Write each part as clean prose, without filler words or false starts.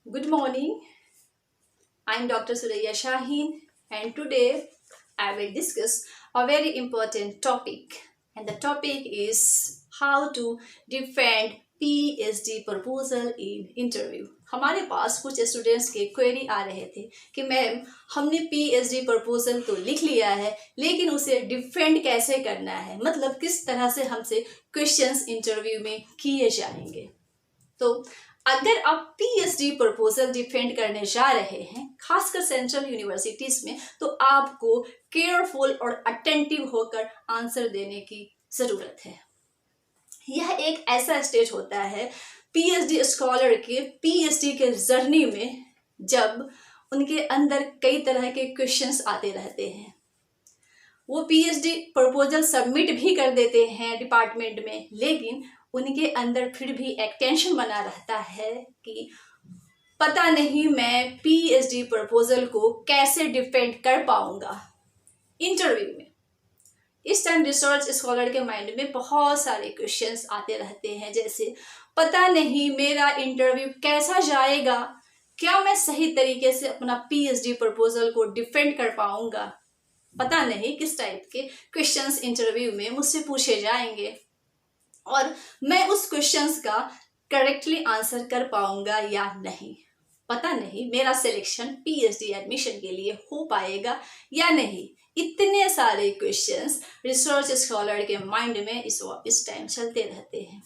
Good morning. I'm Dr. Suraya Shaheen, and today I will discuss a very important topic. And the topic is how to defend PhD proposal in interview. हमारे पास कुछ students के query आ रहे थे कि ma'am हमने PhD proposal तो लिख लिया है लेकिन उसे डिफेंड कैसे करना है, मतलब किस तरह से हमसे क्वेश्चंस इंटरव्यू में किए जाएंगे। तो अगर आप पीएचडी प्रपोजल डिफेंड करने जा रहे हैं, खासकर सेंट्रल यूनिवर्सिटीज में, तो आपको केयरफुल और अटेंटिव होकर आंसर देने की जरूरत है। यह एक ऐसा स्टेज होता है पीएचडी स्कॉलर के पीएचडी के जर्नी में, जब उनके अंदर कई तरह के क्वेश्चंस आते रहते हैं। वो पीएचडी प्रपोजल सबमिट भी कर देते हैं डिपार्टमेंट में, लेकिन उनके अंदर फिर भी एक टेंशन बना रहता है कि पता नहीं मैं पीएचडी प्रपोजल को कैसे डिफेंड कर पाऊंगा इंटरव्यू में। इस टाइम रिसर्च स्कॉलर के माइंड में बहुत सारे क्वेश्चंस आते रहते हैं, जैसे पता नहीं मेरा इंटरव्यू कैसा जाएगा, क्या मैं सही तरीके से अपना पीएचडी प्रपोजल को डिफेंड कर पाऊंगा, पता नहीं किस टाइप के क्वेश्चंस इंटरव्यू में मुझसे पूछे जाएंगे और मैं उस क्वेश्चंस का करेक्टली आंसर कर पाऊंगा या नहीं, पता नहीं मेरा सिलेक्शन पीएचडी एडमिशन के लिए हो पाएगा या नहीं। इतने सारे क्वेश्चंस रिसर्च स्कॉलर के माइंड में इस टाइम चलते रहते हैं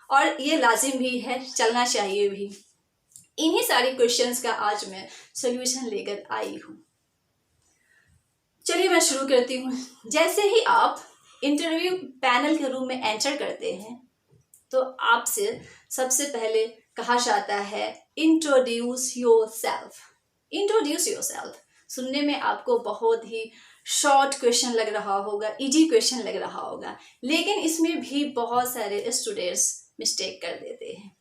और ये लाजिम भी है, चलना चाहिए भी। इन्हीं सारे क्वेश्चंस का आज मैं सोल्यूशन लेकर आई हूँ। चलिए मैं शुरू करती हूँ। जैसे ही आप इंटरव्यू पैनल के रूम में एंटर करते हैं तो आपसे सबसे पहले कहा जाता है इंट्रोड्यूस योरसेल्फ। इंट्रोड्यूस योरसेल्फ सुनने में आपको बहुत ही शॉर्ट क्वेश्चन लग रहा होगा, इजी क्वेश्चन लग रहा होगा, लेकिन इसमें भी बहुत सारे स्टूडेंट्स मिस्टेक कर देते हैं।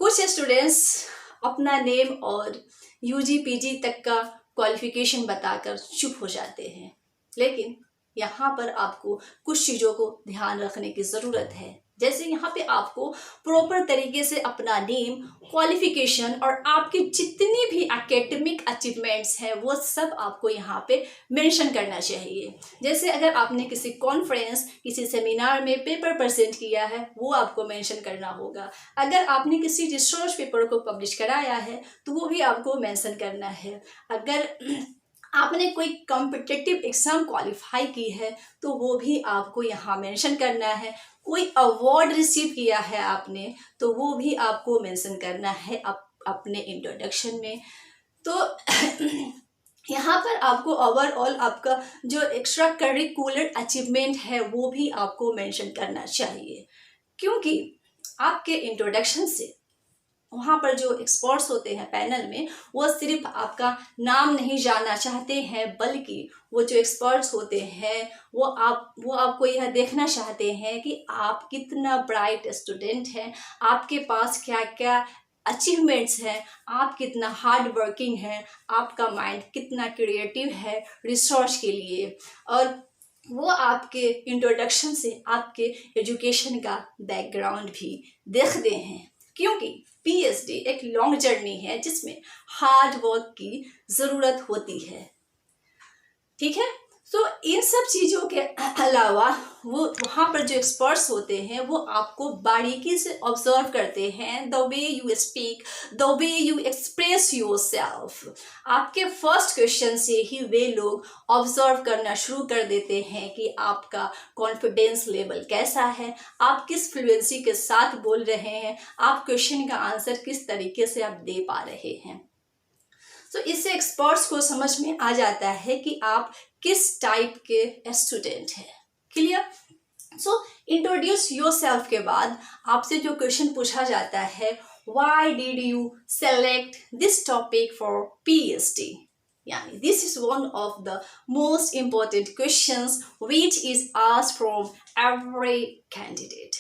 कुछ स्टूडेंट्स अपना नेम और यूजी पीजी तक का क्वालिफिकेशन बताकर चुप हो जाते हैं, लेकिन यहाँ पर आपको कुछ चीज़ों को ध्यान रखने की ज़रूरत है। जैसे यहाँ पे आपको प्रॉपर तरीके से अपना नेम, क्वालिफिकेशन और आपके जितनी भी एकेडमिक अचीवमेंट्स हैं वो सब आपको यहाँ पे मेंशन करना चाहिए। जैसे अगर आपने किसी कॉन्फ्रेंस, किसी सेमिनार में पेपर प्रेजेंट किया है वो आपको मेंशन करना होगा। अगर आपने किसी रिसर्च पेपर को पब्लिश कराया है तो वो भी आपको मेंशन करना है। अगर आपने कोई कॉम्पिटिटिव एग्ज़ाम क्वालिफाई की है तो वो भी आपको यहाँ मेंशन करना है। कोई अवार्ड रिसीव किया है आपने तो वो भी आपको मेंशन करना है अपने इंट्रोडक्शन में। तो यहाँ पर आपको ओवरऑल आपका जो एक्स्ट्रा करिकुलर अचीवमेंट है वो भी आपको मेंशन करना चाहिए, क्योंकि आपके इंट्रोडक्शन से वहाँ पर जो एक्सपर्ट्स होते हैं पैनल में वो सिर्फ आपका नाम नहीं जानना चाहते हैं, बल्कि वो जो एक्सपर्ट्स होते हैं वो आपको यह देखना चाहते हैं कि आप कितना ब्राइट स्टूडेंट हैं, आपके पास क्या क्या अचीवमेंट्स हैं, आप कितना हार्ड वर्किंग हैं, आपका माइंड कितना क्रिएटिव है रिसर्च के लिए। और वो आपके इंट्रोडक्शन से आपके एजुकेशन का बैकग्राउंड भी देखते हैं, क्योंकि पीएचडी एक लॉन्ग जर्नी है जिसमें हार्ड वर्क की ज़रूरत होती है। ठीक है, तो इन सब चीज़ों के अलावा वो वहाँ पर जो एक्सपर्ट्स होते हैं वो आपको बारीकी से ऑब्जर्व करते हैं, the way you speak, the way you express yourself. आपके फर्स्ट क्वेश्चन से ही वे लोग ऑब्जर्व करना शुरू कर देते हैं कि आपका कॉन्फिडेंस लेवल कैसा है, आप किस फ्लुएंसी के साथ बोल रहे हैं, आप क्वेश्चन का आंसर किस तरीके से आप दे पा रहे हैं। तो इससे एक्सपर्ट्स को समझ में आ जाता है कि आप किस टाइप के स्टूडेंट हैं। क्लियर? सो इंट्रोड्यूस योरसेल्फ के बाद आपसे जो क्वेश्चन पूछा जाता है, why did you select this topic for PhD, यानी this is one of the most important questions which is asked from every candidate.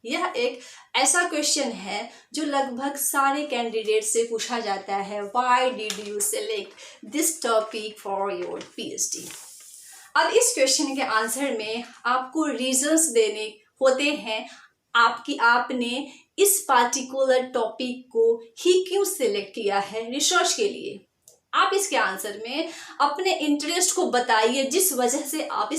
यह एक ऐसा क्वेश्चन है जो लगभग सारे कैंडिडेट से पूछा जाता है, why did you select this topic for your PhD. अब इस क्वेश्चन के आंसर में आपको रीजंस देने होते हैं, आपने इस पार्टिकुलर टॉपिक को ही क्यों सिलेक्ट किया है रिसर्च के लिए। आप इसके आंसर में अपने इंटरेस्ट को बताइए, जिस वजह से आप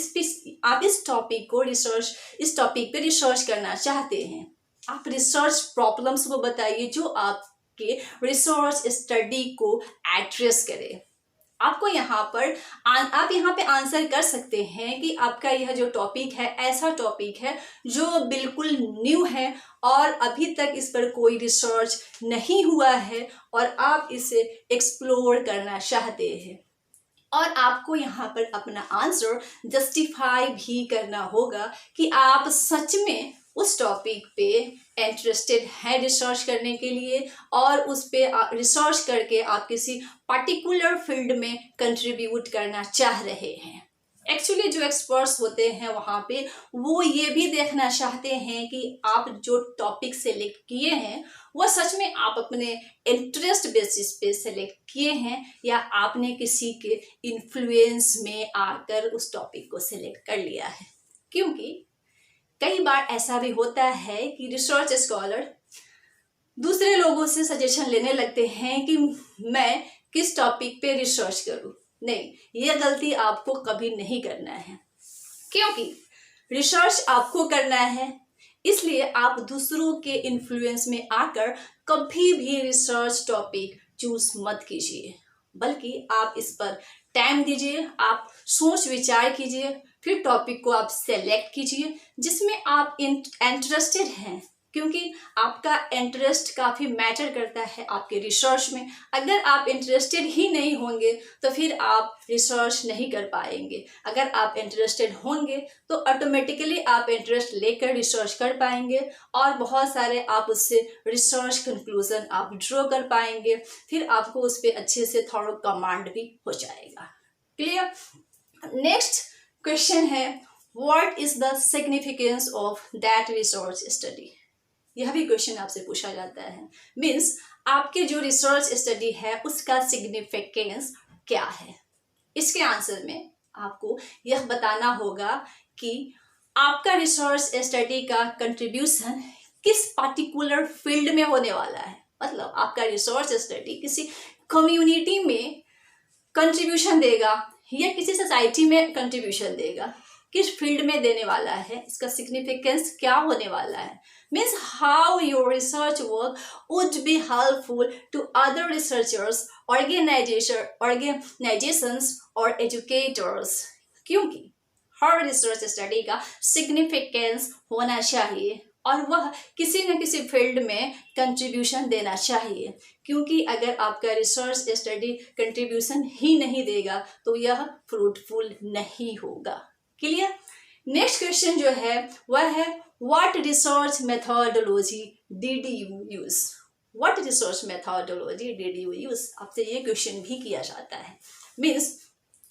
इस टॉपिक को इस टॉपिक पे रिसर्च करना चाहते हैं। आप रिसर्च प्रॉब्लम्स को बताइए जो आपके रिसर्च स्टडी को एड्रेस करे। आपको आप यहाँ पे आंसर कर सकते हैं कि आपका यह जो टॉपिक है ऐसा टॉपिक है जो बिल्कुल न्यू है और अभी तक इस पर कोई रिसर्च नहीं हुआ है और आप इसे एक्सप्लोर करना चाहते हैं। और आपको यहाँ पर अपना आंसर जस्टिफाई भी करना होगा कि आप सच में उस टॉपिक पे इंटरेस्टेड हैं रिसर्च करने के लिए और उस पे रिसर्च करके आप किसी पर्टिकुलर फील्ड में कंट्रीब्यूट करना चाह रहे हैं। एक्चुअली जो एक्सपर्ट्स होते हैं वहाँ पे वो ये भी देखना चाहते हैं कि आप जो टॉपिक सेलेक्ट किए हैं वह सच में आप अपने इंटरेस्ट बेसिस पे सेलेक्ट किए हैं या आपने किसी के इन्फ्लुएंस में आकर उस टॉपिक को सेलेक्ट कर लिया है। क्योंकि कई बार ऐसा भी होता है कि रिसर्च स्कॉलर दूसरे लोगों से सजेशन लेने लगते हैं कि मैं किस टॉपिक पे रिसर्च करूं। नहीं, ये गलती आपको कभी नहीं करना है, क्योंकि रिसर्च आपको करना है। इसलिए आप दूसरों के इन्फ्लुएंस में आकर कभी भी रिसर्च टॉपिक चूज मत कीजिए, बल्कि आप इस पर टाइम दीजिए, आप सोच विचार कीजिए, फिर टॉपिक को आप सेलेक्ट कीजिए जिसमें आप इंटरेस्टेड हैं, क्योंकि आपका इंटरेस्ट काफ़ी मैटर करता है आपके रिसर्च में। अगर आप इंटरेस्टेड ही नहीं होंगे तो फिर आप रिसर्च नहीं कर पाएंगे। अगर आप इंटरेस्टेड होंगे तो ऑटोमेटिकली आप इंटरेस्ट लेकर रिसर्च कर पाएंगे और बहुत सारे आप उससे रिसर्च कंक्लूजन आप ड्रॉ कर पाएंगे। फिर आपको उस पर अच्छे से थॉरो कमांड भी हो जाएगा। क्लियर? नेक्स्ट क्वेश्चन है, what is the significance of that research study. यह भी क्वेश्चन आपसे पूछा जाता है। मीन्स आपके जो रिसर्च स्टडी है उसका सिग्निफिकेंस क्या है। इसके आंसर में आपको यह बताना होगा कि आपका रिसर्च स्टडी का कंट्रीब्यूशन किस पर्टिकुलर फील्ड में होने वाला है। मतलब आपका रिसर्च स्टडी किसी कम्युनिटी में कंट्रीब्यूशन देगा या किसी सोसाइटी में कंट्रीब्यूशन देगा, किस फील्ड में देने वाला है, इसका सिग्निफिकेंस क्या होने वाला है। Means how your research work would be helpful to other researchers, organizations or educators। क्योंकि हर रिसर्च स्टडी का सिग्निफिकेंस होना चाहिए और वह किसी न किसी फील्ड में कंट्रीब्यूशन देना चाहिए, क्योंकि अगर आपका रिसर्च स्टडी कंट्रीब्यूशन ही नहीं देगा तो यह फ्रूटफुल नहीं होगा। क्लियर? नेक्स्ट क्वेश्चन जो है वह है, what research methodology did you use. What research methodology did you use, आपसे ये क्वेश्चन भी किया जाता है। मीन्स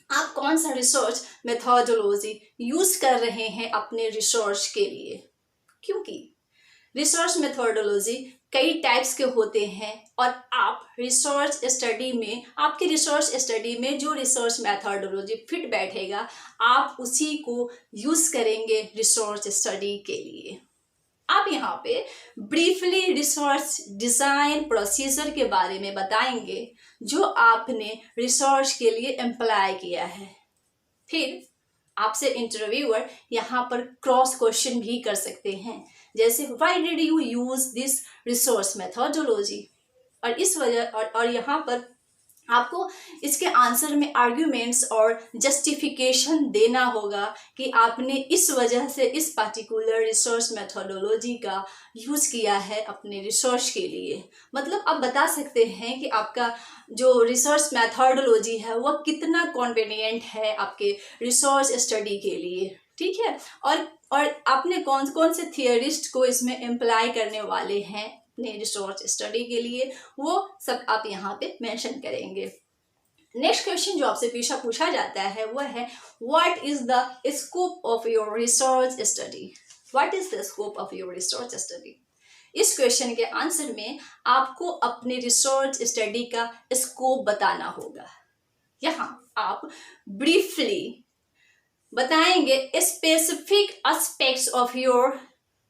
आप कौन सा रिसर्च मेथोडोलॉजी यूज कर रहे हैं अपने रिसर्च के लिए। क्योंकि रिसर्च मेथोडोलॉजी कई टाइप्स के होते हैं और आप रिसर्च स्टडी में, आपकी रिसर्च स्टडी में जो रिसर्च मेथोडोलॉजी फिट बैठेगा आप उसी को यूज करेंगे रिसर्च स्टडी के लिए। आप यहाँ पे ब्रीफली रिसर्च डिजाइन प्रोसीजर के बारे में बताएंगे जो आपने रिसर्च के लिए एम्प्लॉय किया है। फिर आपसे इंटरव्यूअर यहाँ पर क्रॉस क्वेश्चन भी कर सकते हैं, जैसे why did you use this research methodology, और इस वजह और यहाँ पर आपको इसके आंसर में आर्ग्यूमेंट्स और जस्टिफिकेशन देना होगा कि आपने इस वजह से इस पर्टिकुलर रिसर्च मेथोडोलॉजी का यूज़ किया है अपने रिसर्च के लिए। मतलब आप बता सकते हैं कि आपका जो रिसर्च मेथोडोलॉजी है वह कितना कॉन्वीनियंट है आपके रिसर्च स्टडी के लिए। ठीक है? और आपने कौन कौन से थियरिस्ट को इसमें एम्प्लॉय करने वाले हैं अपने रिसर्च स्टडी के लिए, वो सब आप यहाँ पे मेंशन करेंगे। नेक्स्ट क्वेश्चन जो आपसे पूछा जाता है वह है, what is the scope of your research study. What is the scope of your research study. इस क्वेश्चन के आंसर में आपको अपने रिसर्च स्टडी का स्कोप बताना होगा। यहाँ आप ब्रीफली बताएंगे specific aspects of your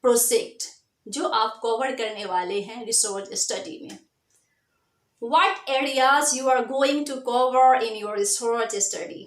project. जो आप कवर करने वाले हैं रिसर्च स्टडी में। What areas you are going to cover in your research study?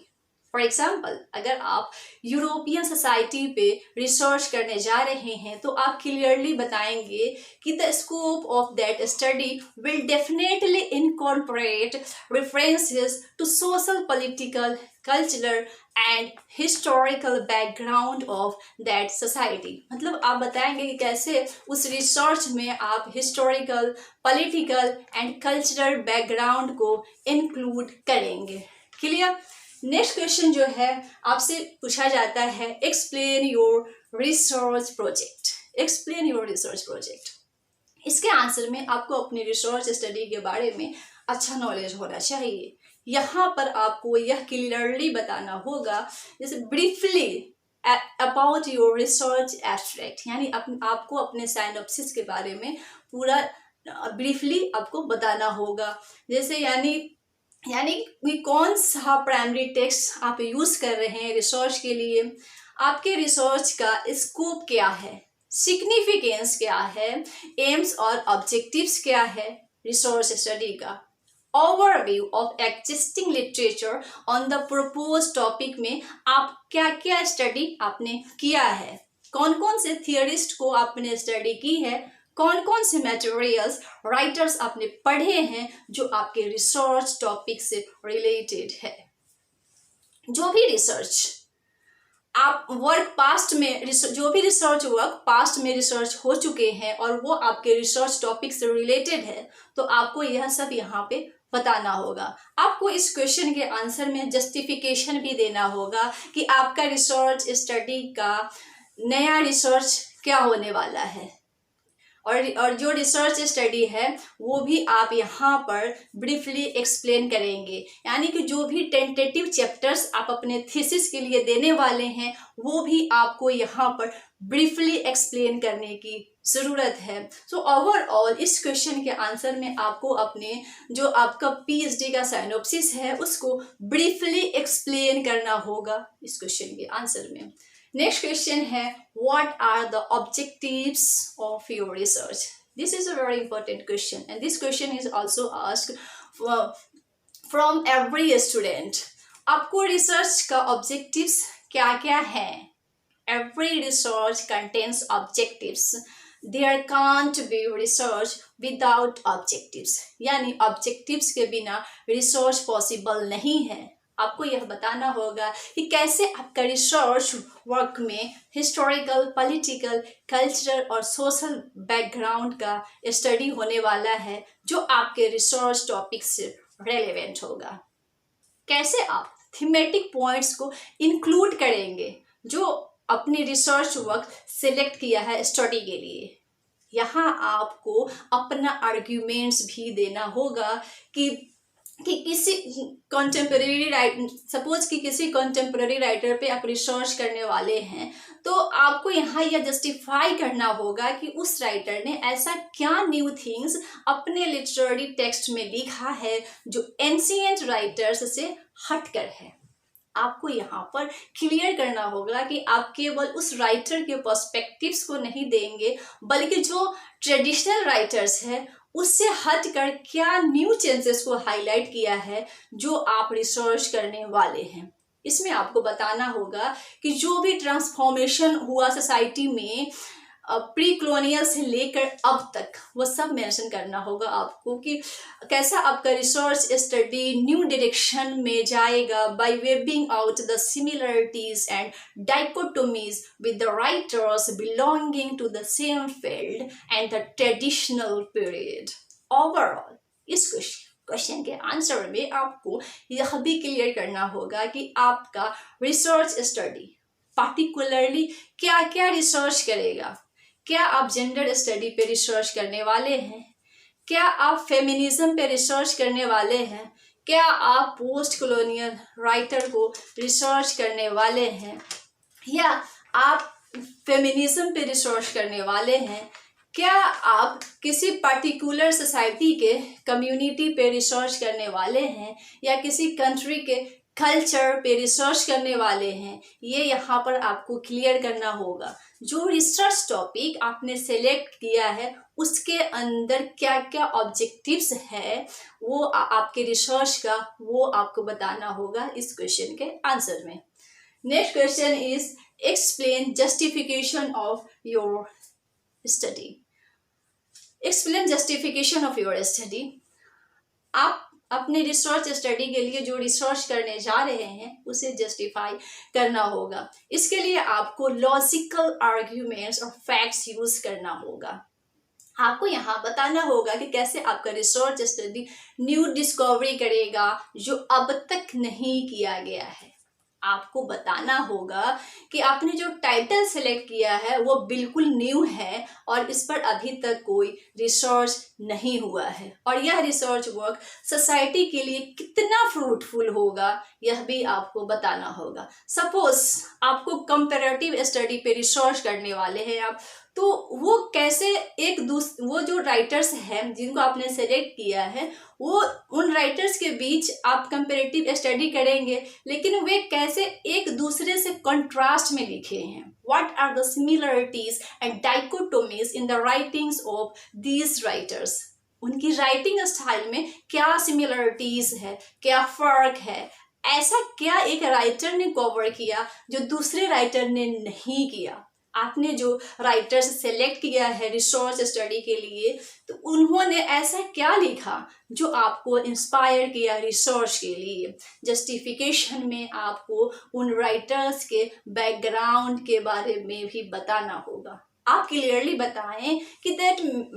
For example, अगर आप यूरोपियन सोसाइटी पे रिसर्च करने जा रहे हैं तो आप क्लियरली बताएंगे कि the scope of that study will definitely incorporate references to social, political, cultural and historical background of that society. मतलब आप बताएंगे कि कैसे उस रिसर्च में आप historical, political and cultural background को इंक्लूड करेंगे। क्लियर? नेक्स्ट क्वेश्चन जो है आपसे पूछा जाता है, explain your research project. Explain your research project. इसके आंसर में आपको अपनी रिसर्च स्टडी के बारे में अच्छा नॉलेज होना चाहिए। यहाँ पर आपको यह क्लियरली बताना होगा, जैसे briefly about your research abstract, यानी आपको अपने साइनॉप्सिस के बारे में पूरा ब्रीफली आपको बताना होगा। जैसे यानी कौन सा प्राइमरी टेक्स्ट आप यूज़ कर रहे हैं रिसर्च के लिए, आपके रिसर्च का स्कोप क्या है, सिग्निफिकेंस क्या है, एम्स और ऑब्जेक्टिव्स क्या है रिसर्च स्टडी का, overview of existing literature on the propose topic में आप क्या क्या स्टडी आपने किया है, कौन कौन से थियरिस्ट को आपने स्टडी की है, कौन कौन से मटेरियल्स, राइटर्स आपने पढ़े हैं जो आपके रिसर्च टॉपिक से रिलेटेड है। जो भी रिसर्च आप वर्क पास्ट में, जो भी रिसर्च वर्क पास्ट में रिसर्च हो चुके हैं और वो आपके रिसर्च टॉपिक से रिलेटेड है, तो आपको यह सब यहाँ पे बताना होगा। आपको इस क्वेश्चन के आंसर में जस्टिफिकेशन भी देना होगा कि आपका रिसर्च स्टडी का नया रिसर्च क्या होने वाला है, और जो रिसर्च स्टडी है वो भी आप यहाँ पर ब्रीफली एक्सप्लेन करेंगे। यानी कि जो भी टेंटेटिव चैप्टर्स आप अपने थीसिस के लिए देने वाले हैं वो भी आपको यहाँ पर ब्रीफली एक्सप्लेन करने की ज़रूरत है। सो ओवरऑल इस क्वेश्चन के आंसर में आपको अपने जो आपका पीएचडी का साइनॉप्सिस है उसको ब्रीफली एक्सप्लेन करना होगा इस क्वेश्चन के आंसर में। नेक्स्ट क्वेश्चन है, what are the objectives of your research? This is a very important question and this question is also asked from every student. आपको रिसर्च का ऑब्जेक्टिव्स क्या क्या हैं? Every research contains objectives. There can't be research without objectives. यानी objectives के बिना research possible नहीं है। आपको यह बताना होगा कि कैसे आपका रिसर्च वर्क में हिस्टोरिकल, पॉलिटिकल, कल्चरल और सोशल बैकग्राउंड का स्टडी होने वाला है जो आपके रिसर्च टॉपिक से रेलेवेंट होगा। कैसे आप थीमेटिक पॉइंट्स को इंक्लूड करेंगे जो अपनी रिसर्च वर्क सिलेक्ट किया है स्टडी के लिए। यहाँ आपको अपना आर्ग्यूमेंट्स भी देना होगा कि किसी कॉन्टेम्परेरी सपोज कि किसी कॉन्टेम्परेरी राइटर पे आप रिसर्च करने वाले हैं, तो आपको यहाँ यह जस्टिफाई करना होगा कि उस राइटर ने ऐसा क्या न्यू थिंग्स अपने लिटरेरी टेक्स्ट में लिखा है जो एंशिएंट राइटर्स से हटकर है। आपको यहाँ पर क्लियर करना होगा कि आप केवल उस राइटर के पर्सपेक्टिव्स को नहीं देंगे बल्कि जो ट्रेडिशनल राइटर्स हैं उससे हटकर क्या न्यू चेंजेस को हाईलाइट किया है जो आप रिसर्च करने वाले हैं। इसमें आपको बताना होगा कि जो भी ट्रांसफॉर्मेशन हुआ सोसाइटी में प्री कॉलोनियल से लेकर अब तक, वो सब मेंशन करना होगा आपको कि कैसा आपका रिसर्च स्टडी न्यू डायरेक्शन में जाएगा by webbing out the similarities and dichotomies with the writers belonging to the same field and the traditional period. Overall इस क्वेश्चन के आंसर में आपको यह भी क्लियर करना होगा कि आपका रिसर्च स्टडी पार्टिकुलरली क्या क्या रिसर्च करेगा। क्या आप जेंडर स्टडी पे रिसर्च करने वाले हैं? क्या आप फेमिनिज्म पे रिसर्च करने वाले हैं? क्या आप पोस्ट कॉलोनियल राइटर को रिसर्च करने वाले हैं? या आप फेमिनिज्म पे रिसर्च करने वाले हैं? क्या आप किसी पर्टिकुलर सोसाइटी के कम्युनिटी पे रिसर्च करने वाले हैं या किसी कंट्री के कल्चर पे रिसर्च करने वाले हैं, ये यहाँ पर आपको क्लियर करना होगा। जो रिसर्च टॉपिक आपने सेलेक्ट किया है उसके अंदर क्या क्या ऑब्जेक्टिव्स है वो आपके रिसर्च का, वो आपको बताना होगा इस क्वेश्चन के आंसर में। Next question is explain justification of your study. Explain justification of your study. आप अपने रिसर्च स्टडी के लिए जो रिसर्च करने जा रहे हैं उसे जस्टिफाई करना होगा। इसके लिए आपको लॉजिकल आर्ग्यूमेंट्स और फैक्ट्स यूज करना होगा। आपको यहाँ बताना होगा कि कैसे आपका रिसर्च स्टडी न्यू डिस्कवरी करेगा जो अब तक नहीं किया गया है। आपको बताना होगा कि आपने जो टाइटल सेलेक्ट किया है वो बिल्कुल न्यू है और इस पर अभी तक कोई रिसर्च नहीं हुआ है, और यह रिसर्च वर्क सोसाइटी के लिए कितना फ्रूटफुल होगा यह भी आपको बताना होगा। सपोज आपको कंपैरेटिव स्टडी पे रिसर्च करने वाले हैं आप, तो वो कैसे वो जो राइटर्स हैं जिनको आपने सेलेक्ट किया है वो उन राइटर्स के बीच आप कंपैरेटिव स्टडी करेंगे, लेकिन वे कैसे एक दूसरे से कंट्रास्ट में लिखे हैं। What are the similarities and dichotomies in the writings of these writers. उनकी राइटिंग स्टाइल में क्या सिमिलरिटीज है, क्या फर्क है, ऐसा क्या एक राइटर ने कवर किया जो दूसरे राइटर ने नहीं किया। आपने जो राइटर्स सेलेक्ट किया है रिसर्च स्टडी के लिए, तो उन्होंने ऐसा क्या लिखा जो आपको इंस्पायर किया रिसर्च के लिए। जस्टिफिकेशन में आपको उन राइटर्स के बैकग्राउंड के बारे में भी बताना होगा। आप क्लियरली बताएं कि that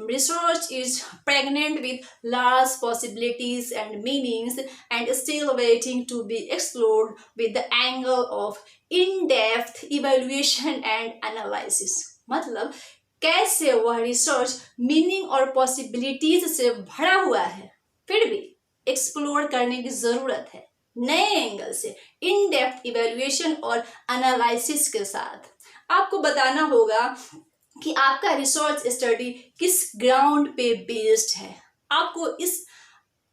research is pregnant with large possibilities and meanings and still waiting to be explored with the angle of in depth evaluation and analysis. मतलब कैसे वह रिसर्च मीनिंग और पॉसिबिलिटीज से भरा हुआ है, फिर भी एक्सप्लोर करने की जरूरत है नए एंगल से, इन डेप्थ इवैल्यूएशन और एनालिसिस के साथ। आपको बताना होगा कि आपका रिसर्च स्टडी किस ग्राउंड पे बेस्ड है। आपको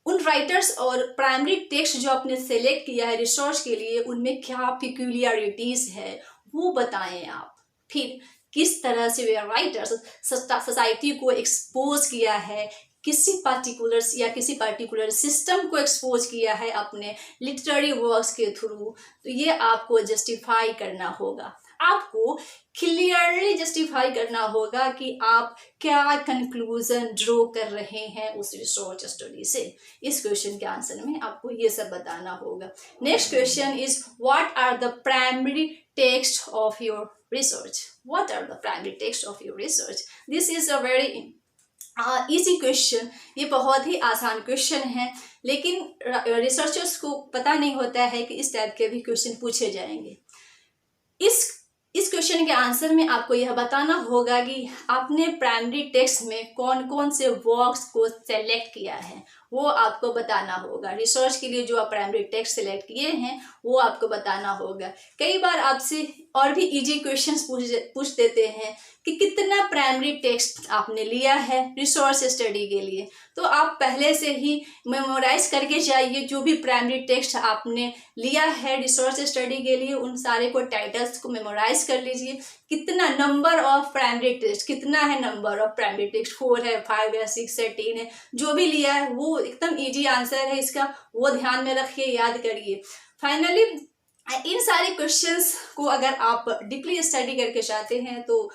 उन राइटर्स और प्राइमरी टेक्स्ट जो आपने सेलेक्ट किया है रिसर्च के लिए उनमें क्या पिक्यूलियरिटीज है वो बताएं आप। फिर किस तरह से वे राइटर्स सोसाइटी को एक्सपोज किया है, किसी पार्टिकुलर सिस्टम को एक्सपोज किया है अपने लिटरेरी वर्क्स के थ्रू, तो ये आपको जस्टिफाई करना होगा। आपको क्लियरली जस्टिफाई करना होगा कि आप क्या कंक्लूजन ड्रॉ कर रहे हैं उस रिसर्च स्टडी से। इस क्वेश्चन के आंसर में आपको ये सब बताना होगा। Next question is what are the primary text of your research. What are the primary text of your research. This is a very easy question. ये बहुत ही आसान क्वेश्चन है, लेकिन रिसर्चर्स को पता नहीं होता है कि इस टाइप के भी क्वेश्चन पूछे जाएंगे। इस क्वेश्चन के आंसर में आपको यह बताना होगा कि आपने प्राइमरी टेक्स्ट में कौन कौन से वर्क्स को सेलेक्ट किया है, वो आपको बताना होगा। रिसर्च के लिए जो आप प्राइमरी टेक्स्ट सेलेक्ट किए हैं वो आपको बताना होगा। कई बार आपसे और भी इजी क्वेश्चंस पूछ देते हैं कि कितना प्राइमरी टेक्स्ट आपने लिया है रिसर्च स्टडी के लिए, तो आप पहले से ही मेमोराइज करके जाइए जो भी प्राइमरी टेक्स्ट आपने लिया है रिसर्च स्टडी के लिए, उन सारे को टाइटल्स को मेमोराइज कर लीजिए। कितना नंबर ऑफ प्राइमरी टेक्स्ट, कितना है नंबर ऑफ प्राइमरी टेक्स्ट, 4 है, 5 है, 6 है, 10 है, जो भी लिया है वो एकदम इजी आंसर है इसका, वो ध्यान में रखिए, याद करिए। फाइनली इन सारे क्वेश्चंस को अगर आप डीपली स्टडी करके चाहते हैं तो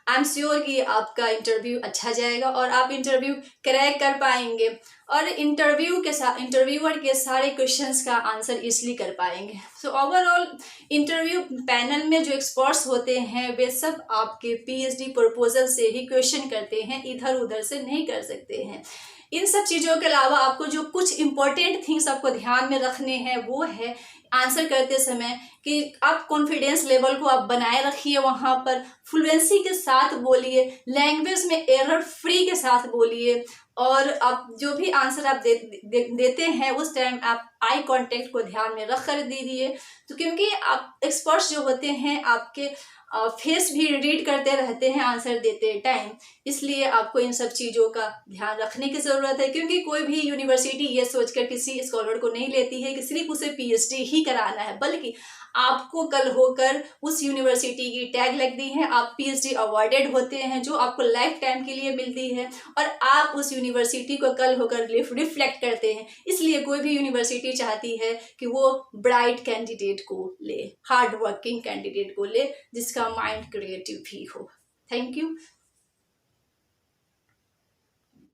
आई एम श्योर कि आपका इंटरव्यू अच्छा जाएगा और आप इंटरव्यू क्रैक कर पाएंगे और इंटरव्यूअर के सारे क्वेश्चंस का आंसर इसलिए कर पाएंगे। सो ओवरऑल इंटरव्यू पैनल में जो एक्सपर्ट्स होते हैं वे सब आपके पीएचडी प्रपोजल से ही क्वेश्चन करते हैं, इधर उधर से नहीं कर सकते हैं। इन सब चीज़ों के अलावा आपको जो कुछ इंपॉर्टेंट थिंग्स आपको ध्यान में रखने हैं वो है आंसर करते समय कि आप कॉन्फिडेंस लेवल को आप बनाए रखिए, वहाँ पर फ्लुएंसी के साथ बोलिए, लैंग्वेज में एरर फ्री के साथ बोलिए, और आप जो भी आंसर आप देते हैं उस टाइम आप आई कांटेक्ट को ध्यान में रख कर दीजिए। तो क्योंकि आप एक्सपर्ट्स जो होते हैं आपके फेस भी रीड करते रहते हैं आंसर देते टाइम, इसलिए आपको इन सब चीज़ों का ध्यान रखने की ज़रूरत है। क्योंकि कोई भी यूनिवर्सिटी ये सोचकर किसी स्कॉलर को नहीं लेती है कि सिर्फ उसे पीएचडी ही कराना है, बल्कि आपको कल होकर उस यूनिवर्सिटी की टैग लगती है, आप पीएचडी अवॉर्डेड होते हैं जो आपको लाइफ टाइम के लिए मिलती है, और आप उस यूनिवर्सिटी को कल होकर रिफ्लेक्ट करते हैं। इसलिए कोई भी यूनिवर्सिटी चाहती है कि वो ब्राइट कैंडिडेट को ले, हार्ड वर्किंग कैंडिडेट को ले, जिसका माइंड क्रिएटिव भी हो। Thank you.